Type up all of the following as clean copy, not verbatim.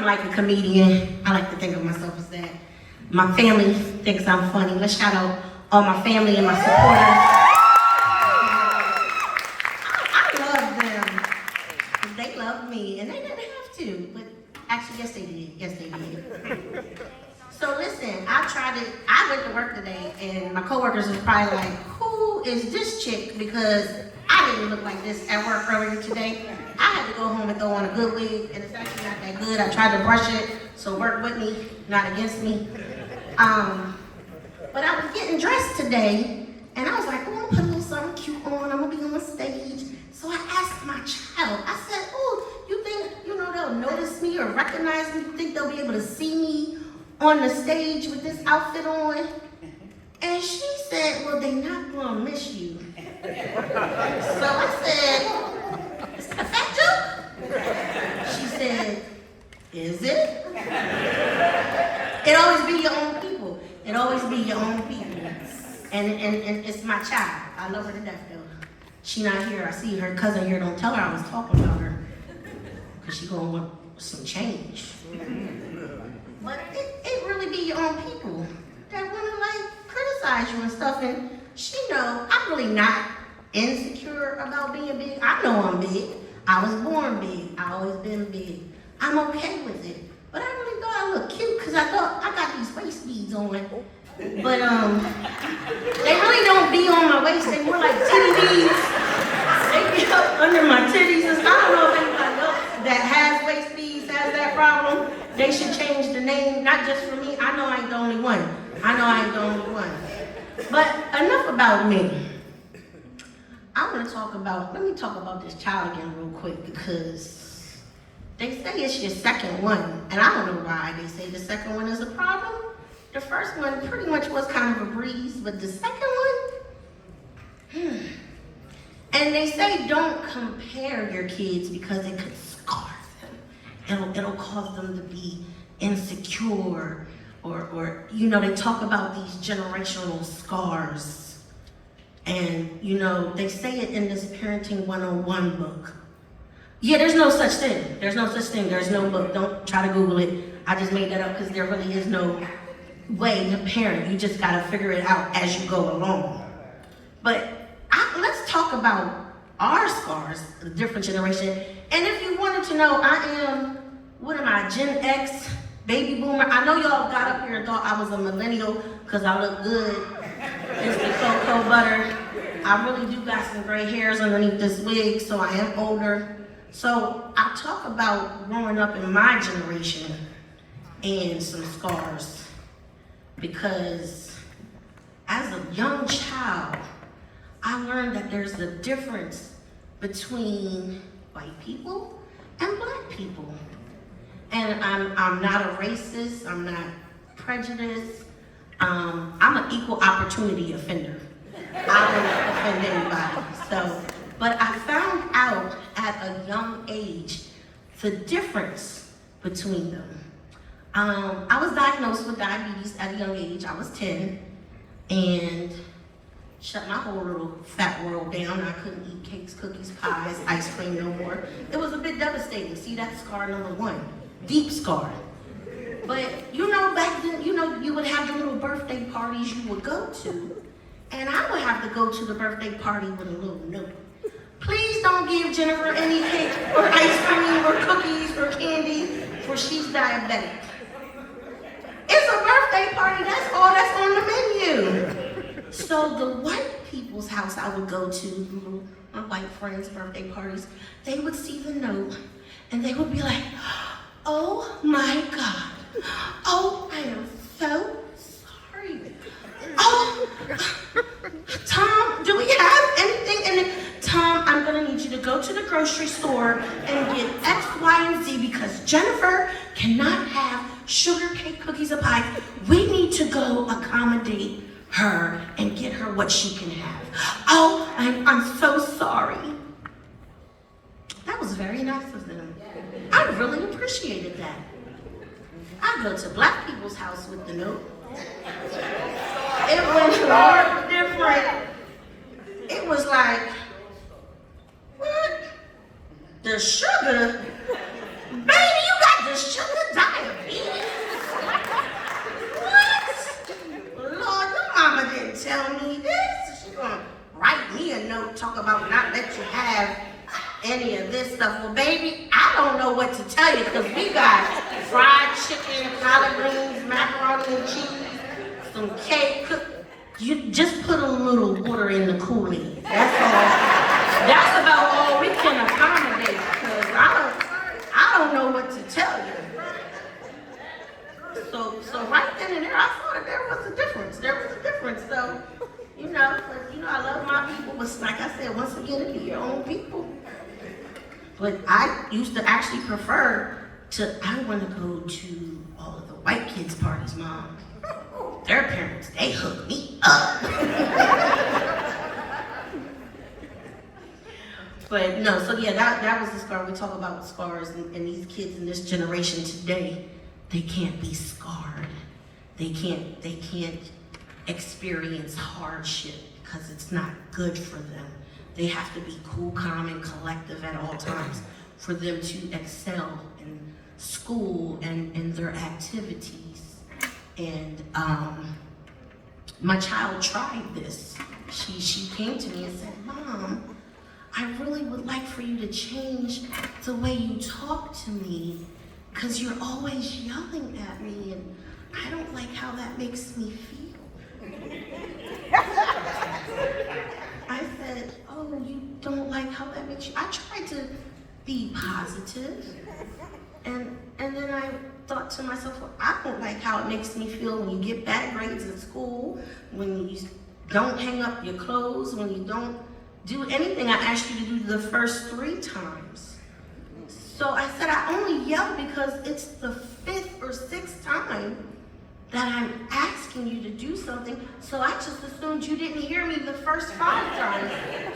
I'm like a comedian. I like to think of myself as that. My family thinks I'm funny. Let's shout out all my family and my supporters. I love them. 'Cause they love me, and they didn't have to. But actually, yes, they did. Yes, they did. So listen, I went to work today, and my coworkers was probably like, who is this chick? Because I didn't look like this at work earlier today. I had to go home and throw on a good wig, and it's actually not that good. I tried to brush it, so work with me, not against me. But I was getting dressed today, and I was like, oh, I'm gonna put a little something cute on. I'm gonna be on the stage. So I asked my child, I said, oh, you think, they'll notice me or recognize me? You think they'll be able to see me on the stage with this outfit on? And she said, well, they not gonna miss you. So I said, is that a fat joke? She said, is it? It always be your own people. It always be your own people. And it's my child. I love her to death though. She not here. I see her cousin here. Don't tell her I was talking about her. Because she gonna want some change. But it really be your own people that wanna like criticize you and stuff. And she know I'm really not insecure about being big. I know I'm big. I was born big. I always been big. I'm okay with it. But I really thought I looked cute because I thought I got these waist beads on. But they really don't be on my waist. They more like titty beads. They be up under my titties. I don't know if anybody else that has waist beads has that problem. They should change the name, not just for me. I know I ain't the only one. But enough about me. Let me talk about this child again real quick because they say it's your second one, and I don't know why they say the second one is a problem. The first one pretty much was kind of a breeze, but the second one, And they say don't compare your kids because it could scar them. It'll cause them to be insecure, or they talk about these generational scars. And, they say it in this Parenting 101 book. Yeah, there's no such thing. There's no book. Don't try to Google it. I just made that up because there really is no way to parent. You just got to figure it out as you go along. But let's talk about our scars, the different generation. And if you wanted to know, what am I, Gen X, baby boomer? I know y'all got up here and thought I was a millennial because I look good. It's the cocoa butter. I really do got some gray hairs underneath this wig, so I am older. So I'll talk about growing up in my generation and some scars. Because as a young child, I learned that there's a difference between white people and black people. And I'm not a racist, I'm not prejudiced. I'm an equal opportunity offender. I don't offend anybody. But I found out at a young age the difference between them. I was diagnosed with diabetes at a young age. I was 10 and shut my whole little fat world down. I couldn't eat cakes, cookies, pies, ice cream no more. It was a bit devastating. See, that's scar number one, deep scar. But back then, you would have the little birthday parties you would go to, and I would have to go to the birthday party with a little note. Please don't give Jennifer any cake or ice cream or cookies or candy, for she's diabetic. It's a birthday party, that's all that's on the menu. So the white people's house I would go to, my white friends' birthday parties, they would see the note and they would be like, oh my God. Oh, I am so sorry. Oh, Tom, do we have anything in it? Tom, I'm gonna need you to go to the grocery store and get X, Y, and Z because Jennifer cannot have sugar cake, cookies, or pie. We need to go accommodate her and get her what she can have. Oh, I'm so sorry. That was very nice of them. I really appreciated that. I go to black people's house with the note. It was more different. It was like, what? The sugar? Baby, you got the sugar stuff. Well, baby, I don't know what to tell you because we got fried chicken, collard greens, macaroni and cheese, some cake. You just put a little water in the Kool-Aid. That's all. That's about all we can accommodate because I don't know what to tell you. So right then and there, I saw that there was a difference. So, I love my people, but like I said, once again, it be your own people. But I used to actually prefer I want to go to all of the white kids' parties, Mom. Their parents, they hook me up. But no, so yeah, that was the scar. We talk about scars and these kids in this generation today, they can't be scarred. They can't experience hardship because it's not good for them. They have to be cool, calm, and collective at all times for them to excel in school and in their activities. And my child tried this. She came to me and said, Mom, I really would like for you to change the way you talk to me because you're always yelling at me and I don't like how that makes me feel. I said, oh, you don't like how that makes you? I tried to be positive. And then I thought to myself, well, I don't like how it makes me feel when you get bad grades in school, when you don't hang up your clothes, when you don't do anything I asked you to do the first 3 times. So I said, I only yell because it's the 5th or 6th time that I'm asking you to do something, so I just assumed you didn't hear me the first 5 times.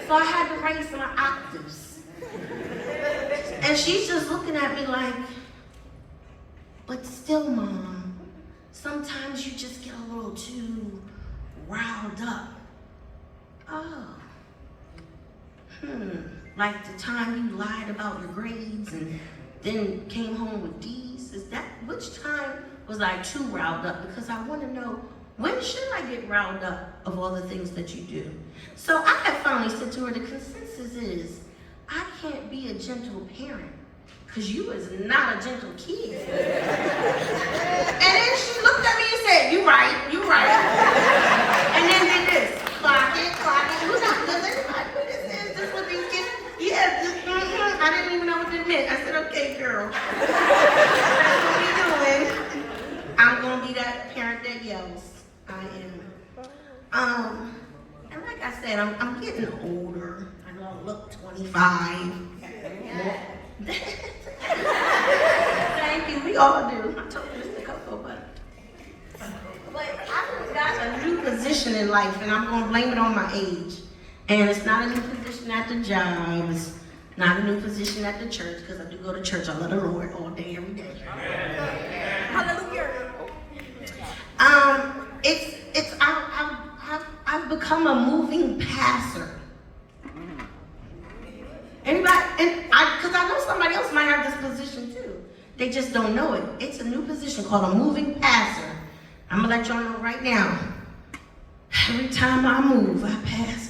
So I had to raise my octaves. And she's just looking at me like, but still, Mom, sometimes you just get a little too riled up. Oh. Like the time you lied about your grades and then came home with D's? Which time was I too riled up? Because I want to know, when should I get riled up of all the things that you do? So I have finally said to her, the consensus is, I can't be a gentle parent because you is not a gentle kid. And then she looked at me and said, you right. And then did this, clock it. Who's not, does anybody know this is? This what these kids, I didn't even know what it meant. I said, okay, girl. That's what we doing. I'm gonna be that parent that yells. I am. And like I said, I'm getting older. I know I look 25. Thank you, we all do. I told you this to go, but I've got a new position in life, and I'm gonna blame it on my age. And it's not a new position at the job. It's not a new position at the church, because I do go to church. I love the Lord all day, every day. Hallelujah. I've become a moving passer. Anybody? Because I know somebody else might have this position too. They just don't know it. It's a new position called a moving passer. I'm gonna let y'all know right now. Every time I move, I pass